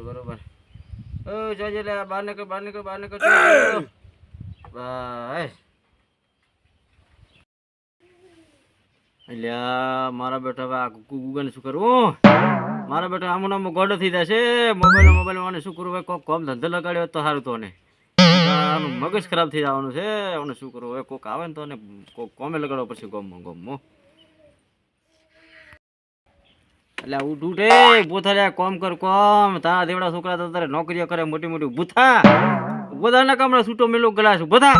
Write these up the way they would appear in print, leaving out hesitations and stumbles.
બરોબર. જોજે લે બહાર નીકળ બસ. અલ્યા મારા બેટા હવે આ ગુગલ શું કરવું? મારા બેટા આમ ગોડો થઈ જશે. મોબાઈલ મને શું કરવું? હવે કોક કોમ ધંધો લગાડ્યો તો સારું તો ને મગજ ખરાબ થઈ જવાનું છે. હવે શું કરવું? હવે કોક આવે ને તો કોક કોમે લગાડવો પડશે ગોમમાં. એટલે ઉઠે બોથા કોમ કર કોમ. તારા દેવડા છોકરા તો તારે નોકરીઓ કરે મોટી બુથા બધાના કામડા છૂટો મેલો ગલાસ બધા.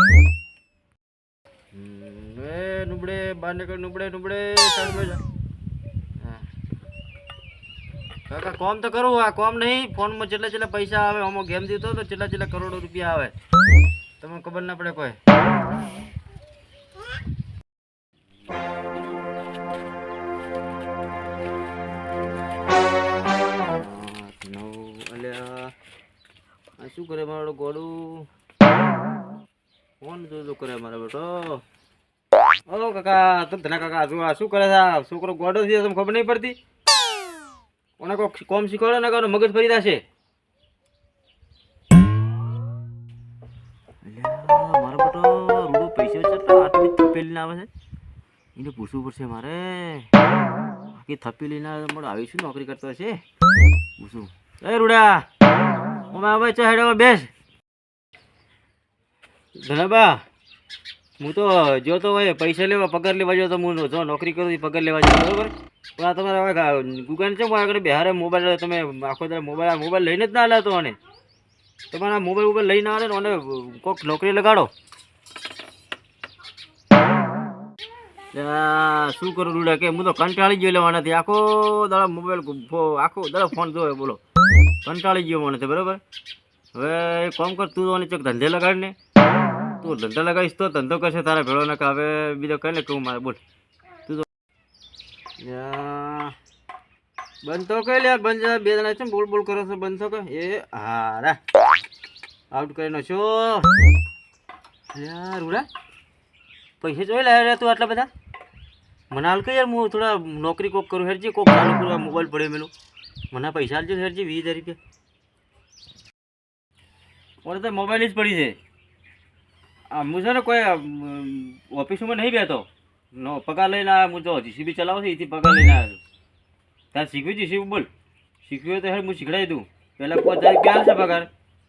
નુબડે બહાર નીકળ નુબડે કાકા કોમ તો કરું. આ કોમ નહીં ફોનમાં જેટલા પૈસા આવે આમાં ગેમ જીતો તો જેટલા કરોડો રૂપિયા આવે તમને ખબર ના પડે કોઈ. શું કરે મારો ગોડું? ફોન જો કરે મારા બેટો. ઓ કાકા તો ધના કાકા શું કરે છે? છોકરો ગોડો છે તમને ખબર નહીં પડતી? કોને કોઈ કોમ શીખવાડે ને કાનો મગજ ફરી જશે. મારો બેટો રૂડો પૈસા આટલી થપેલી આવે છે એને પૂછવું પડશે મારે. આખી થપેલી ના મળે આવી શું નોકરી કરતો હશે પૂછું. એ રૂડા હવે ચહેડા બેસ. ધનાબા હું તો જો તો હોય પૈસા લેવા પગાર લેવા જો તો હું જો નોકરી કરું પગાર લેવા જાઉં બરાબર. પણ આ તમારે હવે દુકાન છે આગળ બિહારે મોબાઈલ તમે આખો દર મોબાઈલ લઈને જ ના લાવતો. અને તમારા મોબાઈલ લઈને આવે ને અને કોઈક નોકરી લગાડો. શું કરું રૂડા કે હું તો કંટાળી ગયો લેવાનાથી. આખો દાડો મોબાઈલ આખો દાડો ફોન જોવે બોલો. કંટાળી ગયો મને બરાબર. હવે એક કામ કર તું તો ચોક ધંધે લગાડ ને. તું ધંધા લગાવીશ તો ધંધો કરશે તારા ભેળો ને. હવે બીજો કઈ ને કહું મારે બોલ. તું તો બંધ તો કઈ લે બંધ. બે જણા છે બોલ કરો છો બંધ તો કે. એ હા રા આઉટ કરી નાખ્યો. યાર રૂડા પૈસા જોઈ લે તું આટલા બધા. મને હાલ કે યાર હું થોડા નોકરી કોક કરું હેરજી કોક ચાલુ કરું. મોબાઈલ પડે મેલું મને પૈસા હાલજો હેરજી 20,000 રૂપિયા. ઓરે તો મોબાઈલ જ પડી છે. હું છે ને કોઈ ઓફિસમાં નહીં બેઠો. પગાર લઈને આવ્યો હું તો જીસીબી ચલાવું છું એથી પગાર લઈને આવ્યો છું. તારે શીખવી જીસીબી બોલ. શીખવી તો હેર હું શીખડાવી દઉં. પહેલાં 5,000 રૂપિયા હાલશે પગાર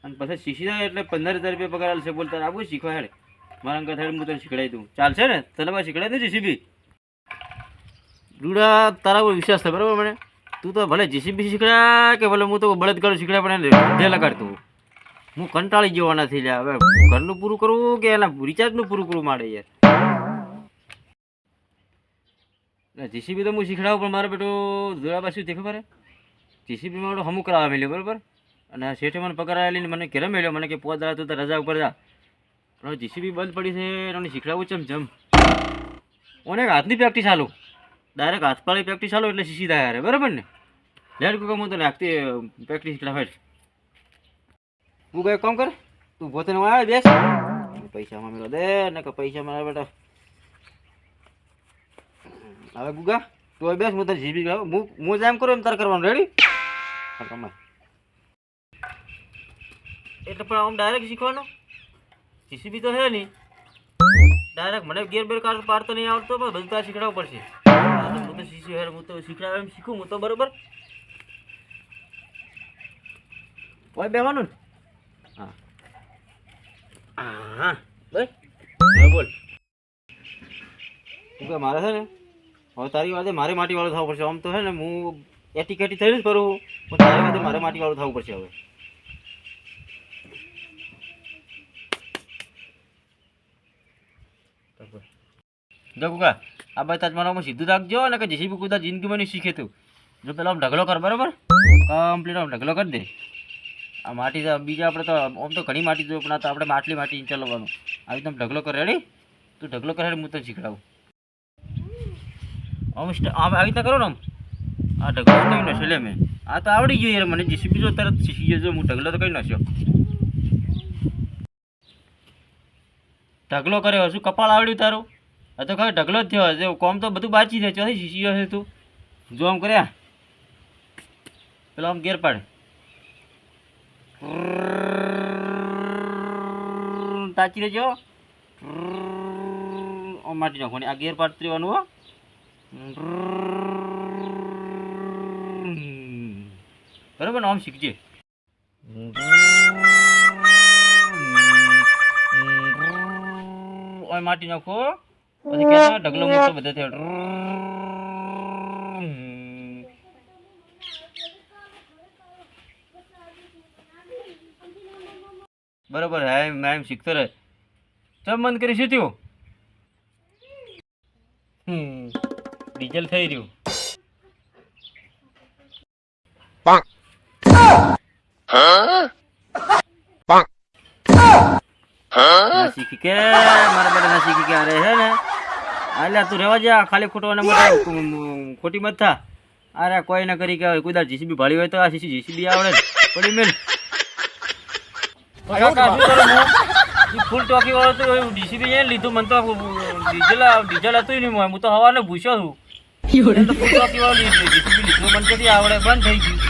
અને પછી શીખી જાય એટલે 15,000 રૂપિયા પગાર હાલશે. બોલ તારે આવું શીખવા હેડ મારા અંકલ હેડ હું તને શીખડાવી દઉં. ચાલશે ને તને મારે શીખડાવી દઉં જીસીબી. રૂડા તારા પર વિશ્વાસ થાય બરાબર મને. તું તો ભલે જીસીબી શીખડા કે ભલે હું તો બળદગાડું શીખડા પણ ધંધે લગાડતું. હું કંટાળી જવા નથી લે. હવે ઘરનું પૂરું કરવું કે એના રિચાર્જનું પૂરું કરવું મારે યાર. જીસીબી તો હું શીખડાવું પણ મારે બેટો જોયા શું તે ખબર? જીસીબી મારો હમું કરાવવા મળ્યો બરાબર. અને શેઠે મને પગાર આવેલી મને ઘરે મળ્યો. મને કે 5,000 તું તો રજા ઉપર જા. પણ જીસીબી બંધ પડી છે એને શીખડાવું ચમ ઓને હાથની પ્રેક્ટિસ ચાલુ. ડાયરેક્ટ હાથપાળી પ્રેક્ટિસ ચાલુ એટલે શીખી થાય યાર બરાબર ને. લેટ કુકા હું તને હાથથી પ્રેક્ટિસ શીખડાવે. તું કઈ કામ કર તું પોતે આવે બેસ. પૈસામાં મેળો દે ને કે પૈસા મારા બેટા. હવે ગુગા તું બેસ હું તને જીબી હું જેમ કરું એમ તારે કરવાનું. રેડી એટલે પણ આમ ડાયરેક્ટ શીખવાનું. જીસીબી તો છે નહીં ડાયરેક્ટ મને ગેર બેર પાડતો નહીં આવડતો પણ બધું તારે શીખડાવવું પડશે. હું તો શીખ્યું હું તો શીખડાવ એમ શીખું હું તો બરોબર. કોઈ બેવાનું ને હા હા ભાઈ હા બોલ. તું કે મારે છે ને હવે તારી વાતે મારે માટીવાળું થવું પડશે. આમ તો છે ને હું એટી કેટી થઈને જ ફરું પણ તારી વાતે મારે માટીવાળું થવું પડશે. હવે જો કુકા આ બાઈ તાજમારામાં સીધું રાખજો ને કે જેસીબી કુદા જિંદગીમાં નહીં શીખે તું. જો પેલા આમ ઢગલો કર બરાબર કમ્પ્લીટ આમ ઢગલો કરી દે. આ માટી તો બીજા આપણે તો આમ તો ઘણી માટી જોઈએ પણ આ તો આપણે આટલી માટી ચલાવવાનું. આવી તમે ઢગલો કર રેડી? તું ઢગલો કરે હું તને શીખડાવું. આમ આવી રીતના કરો ને આમ. આ ઢગલો તો નશો લે મેં. આ તો આવડી ગયું યાર મને. જેસીબી જો તરત શીખી જજો. હું ઢગલો તો કઈ નાખ્યો. ઢગલો કર્યો શું કપાળ આવડ્યું તારું? આ તો ખબર ઢગલો જ થયો હશે. કોમ તો બધું બાચી દે. ચોથી શીશી હશે તું. જો આમ કર્યા પેલો આમ ગેર પાડ તાચી રહેજો. આમ માટી નાખવાની. આ ગેર પાડ ત્રેવાનું હો. બરાબર ને? આમ શીખજે. માટી નાખો પછી કે ઢગલો મોટો બધો થયો. બરોબર હે એમ શીખતો રહે. ચમ બંધ કરી શું થયું? ડીઝલ થઈ રહ્યું. શીખી કે મારા બેટા ના શીખી કે અરે હે ને અલ્યા તું રહેવા જા. ખાલી ખોટો ખોટી મત થા. અરે કોઈ ના કરી કે કોઈ દાર જીસીબી ભાળી હોય તો આ જીસીબી આવડે પડી મેલ. ફૂલ ટોકી વાળો તો જીસીબી એ લીધું. મને તો ડીઝલ હતું નહીં. હું તો હવાને ભૂસ્યો છું. ફૂલ ટોકી વાળો જીસીબી લીધું મને કદી આવડે બંધ થઈ ગયું.